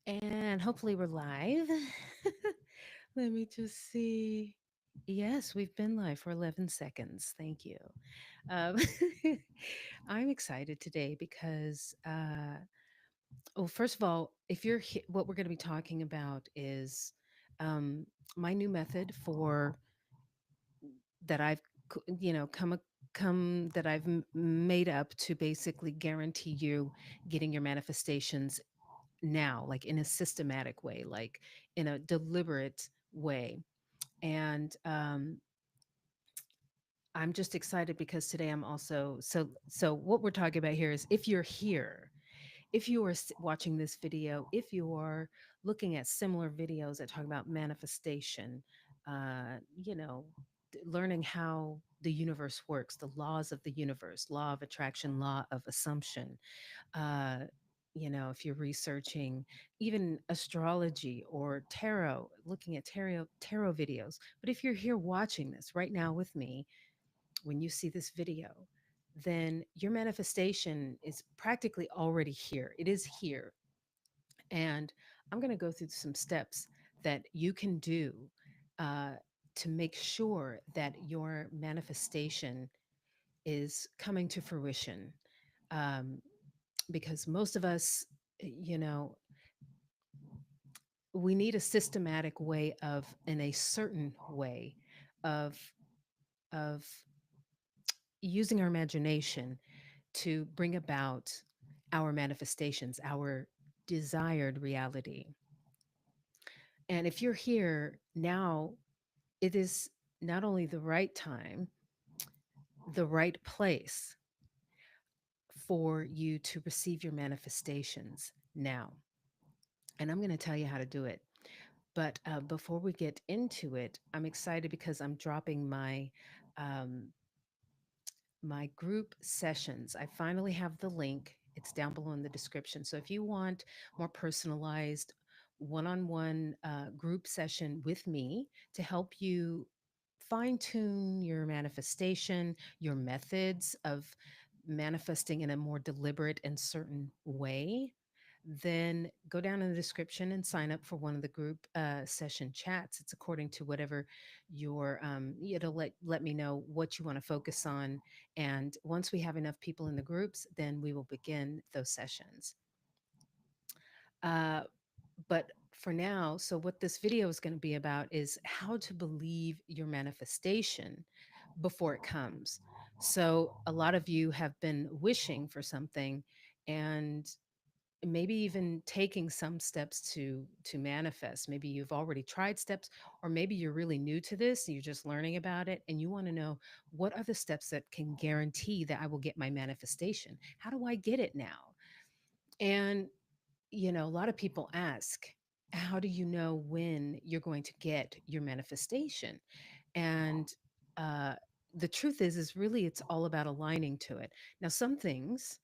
And hopefully we're live. Let me just see. Yes, we've been live for 11 seconds. Thank you. Um, I'm excited today because, well, first of all, if you're what we're going to be talking about is um, my new method for that I've come that I've made up to basically guarantee you getting your manifestations now, like in a systematic way, like in a deliberate way. And I'm just excited because today I'm also so what we're talking about here is if you're here, if you are watching this video, if you are looking at similar videos that talk about manifestation, you know, learning how the universe works, the laws of the universe, law of attraction, law of assumption, uh, if you're researching even astrology or tarot, looking at tarot videos. But if you're here watching this right now with me, when you see this video, then your manifestation is practically already here. It is here. And I'm going to go through some steps that you can do uh, to make sure that your manifestation is coming to fruition. Um, because most of us, you know, we need a systematic way of, in a certain way of, of using our imagination to bring about our manifestations, our desired reality. And if you're here now, it is not only the right time, the right place for you to receive your manifestations now. And I'm going to tell you how to do it. But before we get into it, I'm excited because I'm dropping um, my group sessions. I finally have the link. It's down below in the description. So if you want more personalized one-on-one group session with me to help you fine tune your manifestation, your methods of manifesting in a more deliberate and certain way, then go down in the description and sign up for one of the group session chats. It's according to whatever it'll let me know what you want to focus on. And once we have enough people in the groups, then we will begin those sessions. Uh, but for now, so what this video is going to be about is how to believe your manifestation before it comes. So a lot of you have been wishing for something and maybe even taking some steps to manifest. Maybe you've already tried steps, or maybe you're really new to this and you're just learning about it and you want to know, what are the steps that can guarantee that I will get my manifestation? How do I get it now? And a lot of people ask, how do you know when you're going to get your manifestation? And uh, the truth is really it's all about aligning to it. Now, some things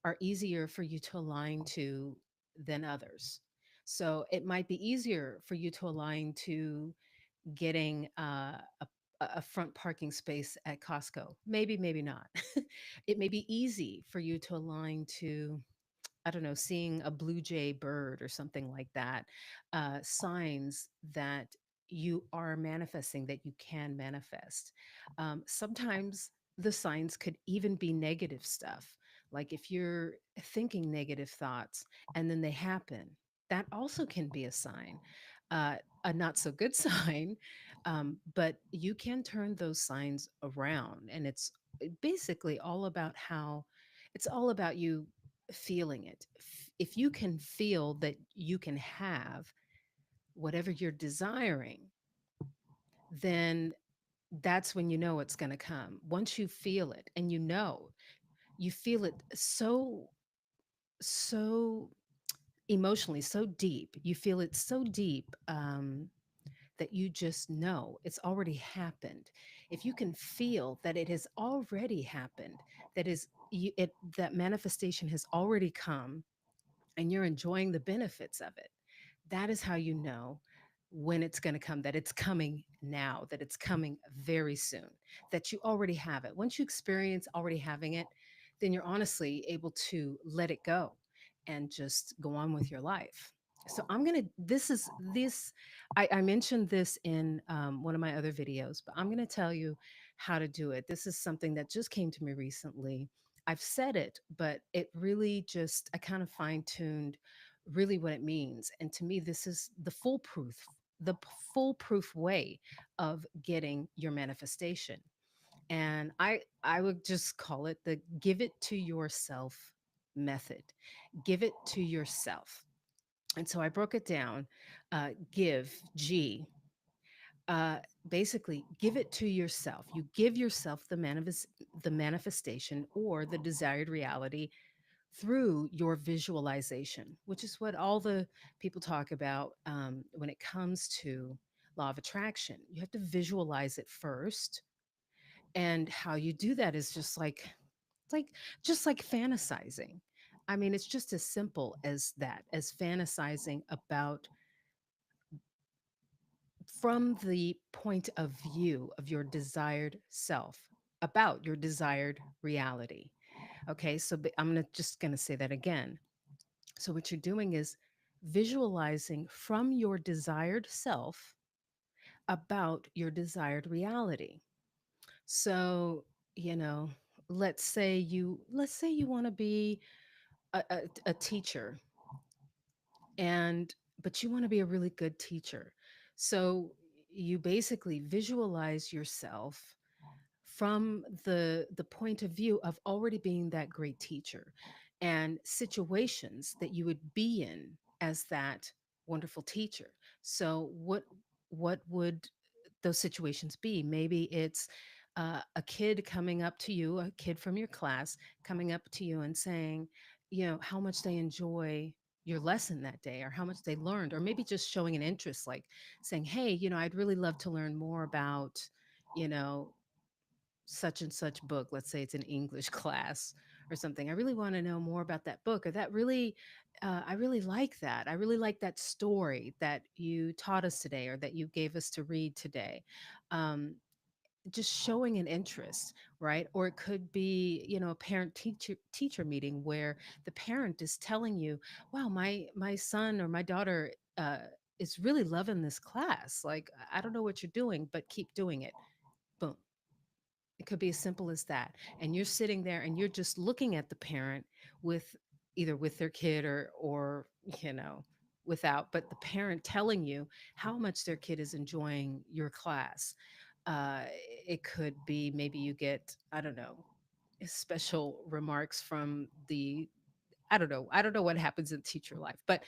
are easier for you to align to than others. So it might be easier for you to align to getting a front parking space at Costco. Maybe, maybe not. It may be easy for you to align to, I don't know, seeing a blue jay bird or something like that, signs that you are manifesting, that you can manifest. Sometimes the signs could even be negative stuff. Like if you're thinking negative thoughts and then they happen, that also can be a sign, a not so good sign. But you can turn those signs around. And it's basically all about how it's all about you feeling it. If you can feel that you can have whatever you're desiring, then that's when you know it's going to come. Once you feel it and you feel it so emotionally, so deep, you feel it so deep that you just know it's already happened. If you can feel that it has already happened, that manifestation has already come and you're enjoying the benefits of it, that is how you know when it's going to come, that it's coming now, that it's coming very soon, that you already have it. Once you experience already having it, then you're honestly able to let it go and just go on with your life. So I'm gonna this is this I mentioned this in one of my other videos, but I'm gonna tell you how to do it. This is something that just came to me recently. I've said it, but it really just I kind of fine-tuned really what it means. And to me, this is the foolproof way of getting your manifestation. And I would just call it the give it to yourself method. Give it to yourself. And so I broke it down. Give, G, uh, basically give it to yourself. You give yourself the manifestation or the desired reality through your visualization, which is what all the people talk about when it comes to law of attraction. You have to visualize it first. And how you do that is just like fantasizing. I mean, it's just as simple as that, as fantasizing about from the point of view of your desired self, about your desired reality. Okay, so just going to say that again. So what you're doing is visualizing from your desired self about your desired reality. So, you know, let's say you want to be a teacher, and but you want to be a really good teacher. So you basically visualize yourself from the point of view of already being that great teacher, and situations that you would be in as that wonderful teacher. So what would those situations be? Maybe it's a kid coming up to you, a kid from your class coming up to you and saying, how much they enjoy your lesson that day, or how much they learned, or maybe just showing an interest, like saying, hey, I'd really love to learn more about, you know, such and such book. Let's say it's an English class or something. I really want to know more about that book, or that really, I really like that. I really like that story that you taught us today, or that you gave us to read today. Um, just showing an interest, right? Or it could be, a parent teacher meeting where the parent is telling you, wow, my son or my daughter is really loving this class. Like, I don't know what you're doing, but keep doing it. Boom. It could be as simple as that. And you're sitting there and you're just looking at the parent with either with their kid or you know, without, but the parent telling you how much their kid is enjoying your class. Uh, it could be maybe you get, I don't know, special remarks from the I don't know what happens in teacher life, but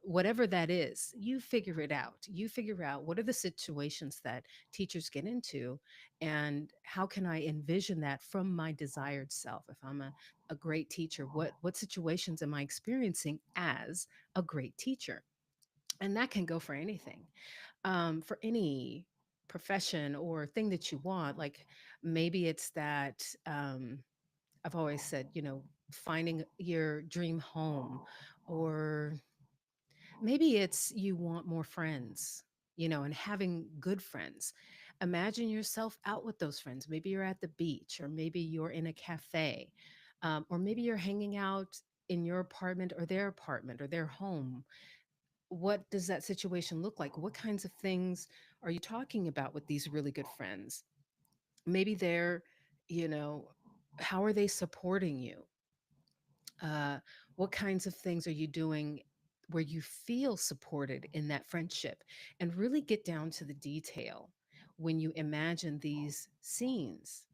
whatever that is, you figure it out. You figure out what are the situations that teachers get into, and how can I envision that from my desired self? If I'm a great teacher, what situations am I experiencing as a great teacher? And that can go for anything, for any profession or thing that you want. Like maybe it's that I've always said, finding your dream home, or maybe it's you want more friends, and having good friends. Imagine yourself out with those friends. Maybe you're at the beach, or maybe you're in a cafe, or maybe you're hanging out in your apartment or their home. What does that situation look like? What kinds of things are you talking about with these really good friends? Maybe they're, you know, how are they supporting you? uh, what kinds of things are you doing where you feel supported in that friendship? And really get down to the detail when you imagine these scenes.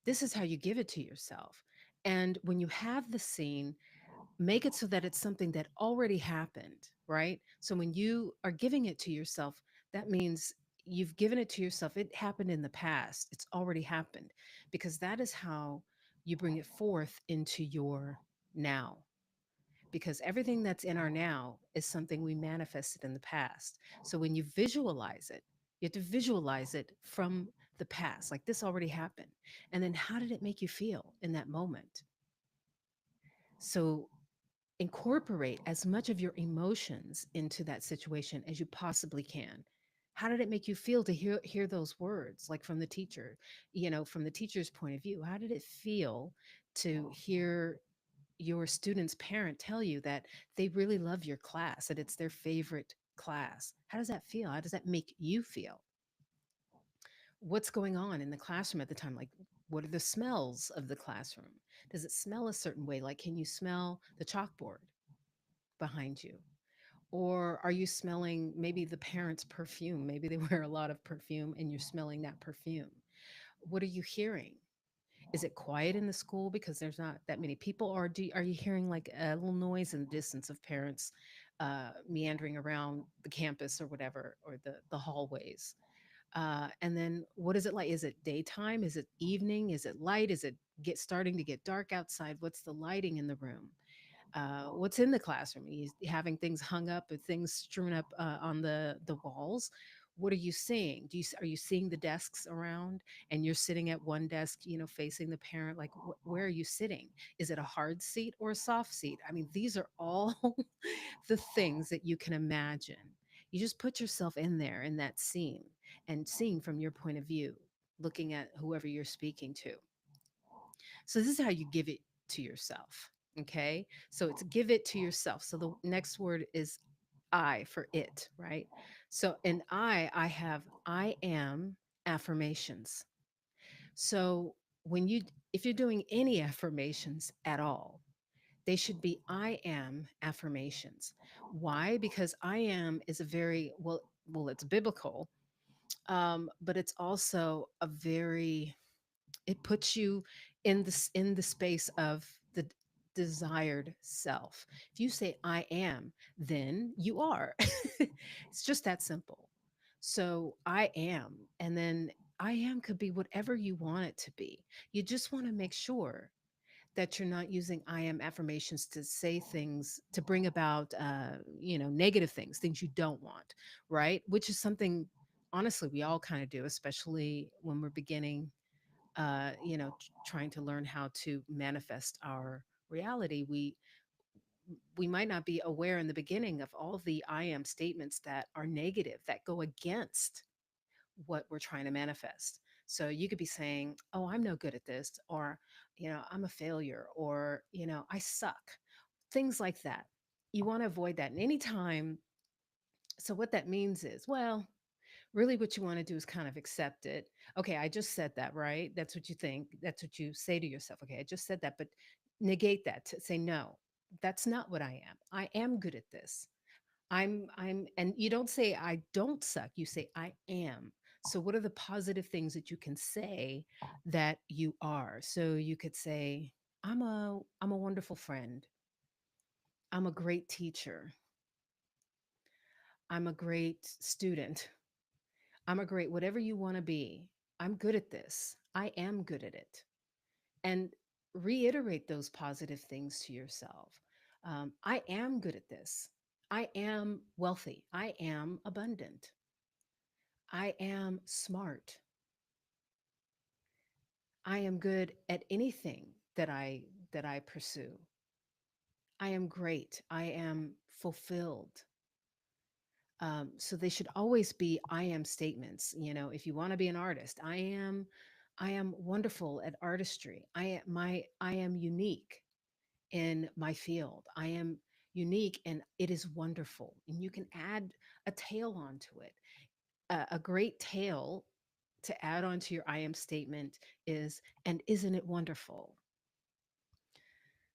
This is how you give it to yourself. And when you have the scene, make it so that it's something that already happened, right? So when you are giving it to yourself, that means you've given it to yourself. It happened in the past, it's already happened, because that is how you bring it forth into your now. Because everything that's in our now is something we manifested in the past. So when you visualize it, you have to visualize it from the past, like this already happened. And then how did it make you feel in that moment? So incorporate as much of your emotions into that situation as you possibly can. How did it make you feel to hear those words, like from the teacher, from the teacher's point of view? How did it feel to hear, your student's parent tell you that they really love your class, that it's their favorite class. How does that feel? How does that make you feel? What's going on in the classroom at the time? Like, what are the smells of the classroom? Does it smell a certain way? Like, can you smell the chalkboard behind you? Or are you smelling maybe the parents' perfume? Maybe they wear a lot of perfume and you're smelling that perfume. What are you hearing? Is it quiet in the school because there's not that many people, or are you hearing like a little noise in the distance of parents meandering around the campus or whatever, or the hallways? And then what is it like? Is it daytime? Is it evening? Is it light? Is it get starting to get dark outside? What's the lighting in the room? What's in the classroom? Are you having things hung up or things strewn up on the walls? What are you seeing? Are you seeing the desks around and you're sitting at one desk, facing the parent? Like, where are you sitting? Is it a hard seat or a soft seat? I mean, these are all the things that you can imagine. You just put yourself in there in that scene and seeing from your point of view, looking at whoever you're speaking to. So this is how you give it to yourself. Okay. So it's give it to yourself. So the next word is I for it, right? So in I have I am affirmations. So when you if you're doing any affirmations at all, they should be I am affirmations. Why? Because I am is a very it's biblical, but it's also a very it puts you in the space of the desired self. If you say I am, then you are. It's just that simple. So I am, and then I am could be whatever you want it to be. You just want to make sure that you're not using I am affirmations to say things to bring about negative things you don't want, right? Which is something honestly we all kind of do, especially when we're beginning trying to learn how to manifest our reality. We might not be aware in the beginning of all the I am statements that are negative, that go against what we're trying to manifest. So you could be saying, oh, I'm no good at this, or I'm a failure, or I suck, things like that. You want to avoid that. And anytime, so what that means is, well, really what you want to do is kind of accept it. Okay, I just said that, right? That's what you think. That's what you say to yourself. Okay, I just said that, but negate that to say, no, that's not what I am. I am good at this. And you don't say I don't suck. You say I am. So what are the positive things that you can say that you are? So you could say, I'm a wonderful friend. I'm a great teacher. I'm a great student. I'm a great whatever you want to be. I'm good at this. I am good at it. And reiterate those positive things to yourself. I am good at this. I am wealthy. I am abundant. I am smart. I am good at anything that I pursue. I am great. I am fulfilled. So they should always be I am statements. If you want to be an artist, I am wonderful at artistry. I am unique in my field. I am unique and it is wonderful. And you can add a tail onto it. A great tail to add onto your I am statement is, and isn't it wonderful?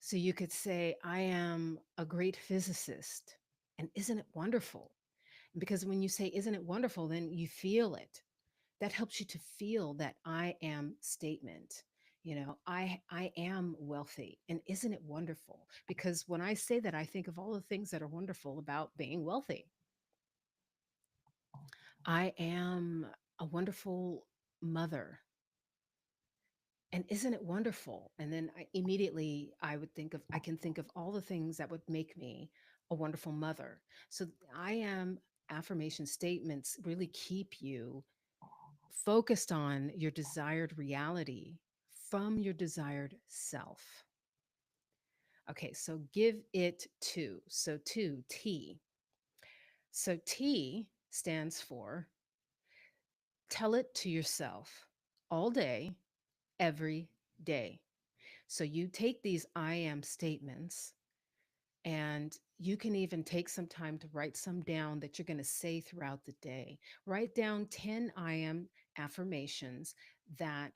So you could say, I am a great physicist. And isn't it wonderful? Because when you say, isn't it wonderful, then you feel it. That helps you to feel that I am statement. I am wealthy. And isn't it wonderful? Because when I say that, I think of all the things that are wonderful about being wealthy. I am a wonderful mother. And isn't it wonderful? And then immediately I can think of all the things that would make me a wonderful mother. So I am affirmation statements really keep you focused on your desired reality from your desired self. Okay, so give it to. So to T. So T stands for tell it to yourself all day, every day. So you take these I am statements, and you can even take some time to write some down that you're going to say throughout the day. Write down 10 I am affirmations that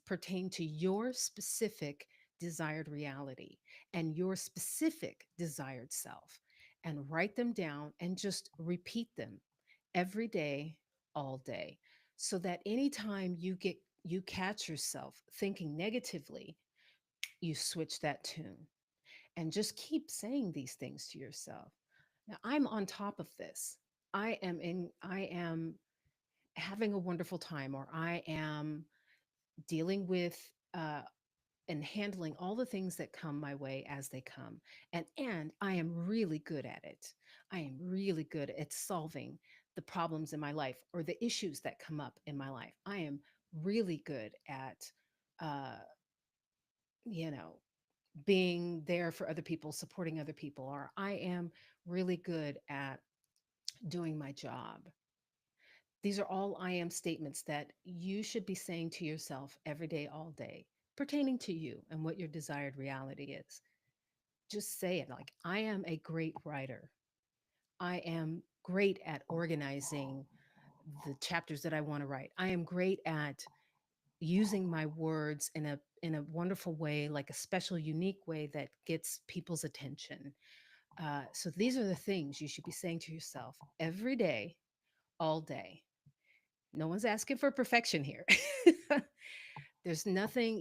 pertain to your specific desired reality and your specific desired self. And write them down and just repeat them every day, all day. So that anytime you catch yourself thinking negatively, you switch that tune and just keep saying these things to yourself. Now, I'm on top of this. I am having a wonderful time, or I am dealing with uh, and handling all the things that come my way as they come. And I am really good at it. I am really good at solving the problems in my life or the issues that come up in my life. I am really good at uh, you know, being there for other people, supporting other people, or I am really good at doing my job. These are all I am statements that you should be saying to yourself every day, all day, pertaining to you and what your desired reality is. Just say it like, I am a great writer. I am great at organizing the chapters that I want to write. I am great at using my words in a wonderful way, like a special, unique way that gets people's attention. So these are the things you should be saying to yourself every day, all day. No one's asking for perfection here. There's nothing,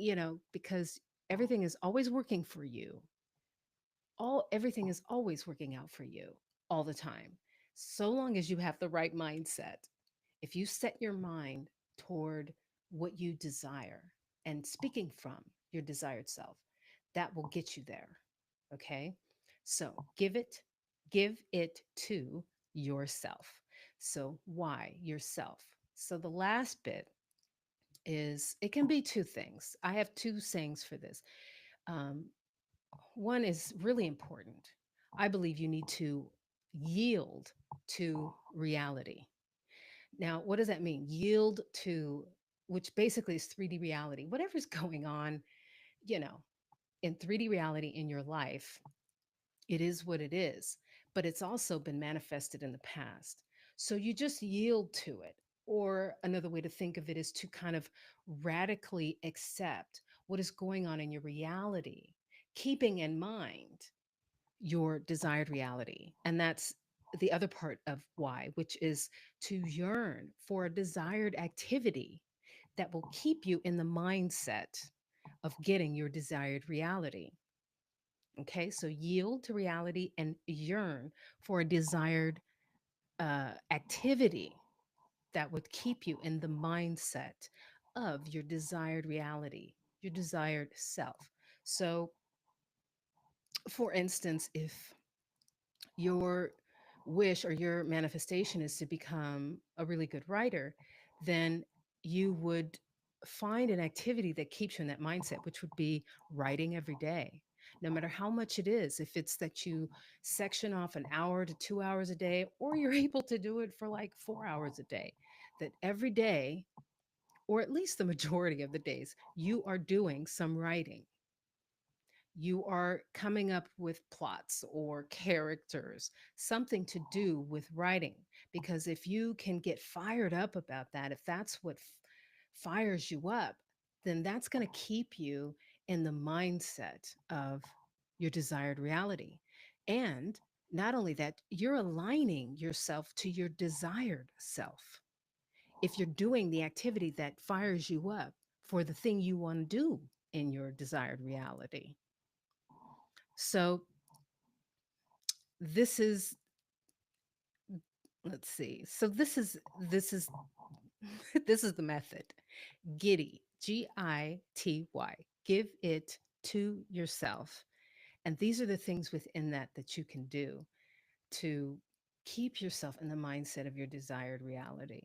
because everything is always working for you. Everything is always working out for you all the time. So long as you have the right mindset. If you set your mind toward what you desire and speaking from your desired self, that will get you there. Okay? So, give it to yourself. So, why yourself? So the last bit is, it can be two things. I have two sayings for this. Um, One is really important. I believe you need to yield to reality. Now, what does that mean? Yield to, which basically is 3D reality. Whatever's going on, you know, in 3D reality in your life, it is what it is, but it's also been manifested in the past. So you just yield to it. Or another way to think of it is to kind of radically accept what is going on in your reality, keeping in mind your desired reality. And that's the other part of why, which is to yearn for a desired activity that will keep you in the mindset of getting your desired reality. Okay, so yield to reality and yearn for a desired activity that would keep you in the mindset of your desired reality, your desired self. So, for instance, if your wish or your manifestation is to become a really good writer, then you would find an activity that keeps you in that mindset, which would be writing every day. No matter how much it is, if it's that you section off an hour to 2 hours a day, or you're able to do it for like 4 hours a day, that every day, or at least the majority of the days, you are doing some writing. You are coming up with plots or characters, something to do with writing. Because if you can get fired up about that, if that's what fires you up, then that's going to keep you in the mindset of your desired reality. And not only that, you're aligning yourself to your desired self. If you're doing the activity that fires you up for the thing you want to do in your desired reality. So this is, let's see. So this is this is the method. Giddy, Gity. Give it to yourself. And these are the things within that you can do to keep yourself in the mindset of your desired reality.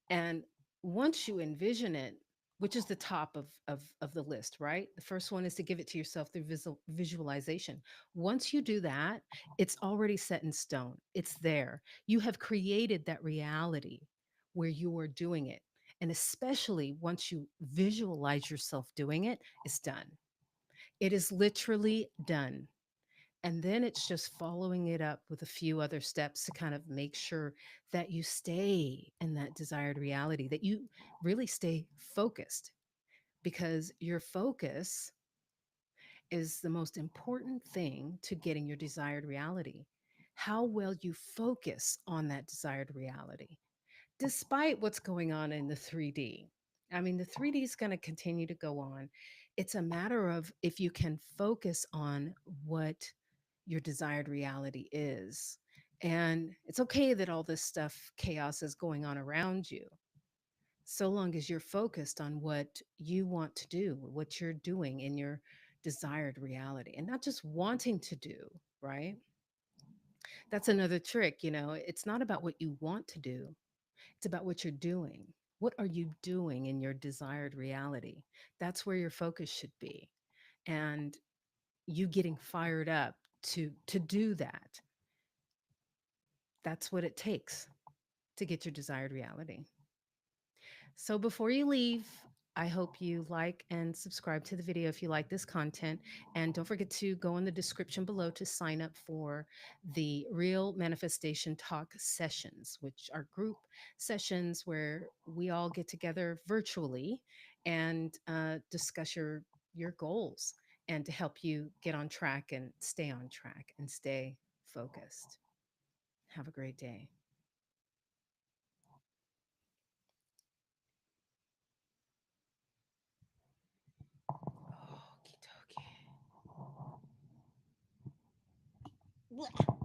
And once you envision it, which is the top of the list, right? The first one is to give it to yourself through visualization. Once you do that, it's already set in stone. It's there. You have created that reality where you are doing it. And especially once you visualize yourself doing it, it's done. It is literally done. And then it's just following it up with a few other steps to kind of make sure that you stay in that desired reality, that you really stay focused, because your focus is the most important thing to getting your desired reality. How well you focus on that desired reality, despite what's going on in the 3D. I mean, the 3D is going to continue to go on. It's a matter of if you can focus on what your desired reality is. And it's okay that all this stuff, chaos is going on around you, so long as you're focused on what you want to do, what you're doing in your desired reality, and not just wanting to do, right? That's another trick. It's not about what you want to do, it's about what you're doing. What are you doing in your desired reality? That's where your focus should be. And you getting fired up to do that. That's what it takes to get your desired reality. So before you leave, I hope you like and subscribe to the video if you like this content. And don't forget to go in the description below to sign up for the Real Manifestation Talk sessions, which are group sessions where we all get together virtually and discuss your goals, and to help you get on track and stay focused. Have a great day. Okie dokie.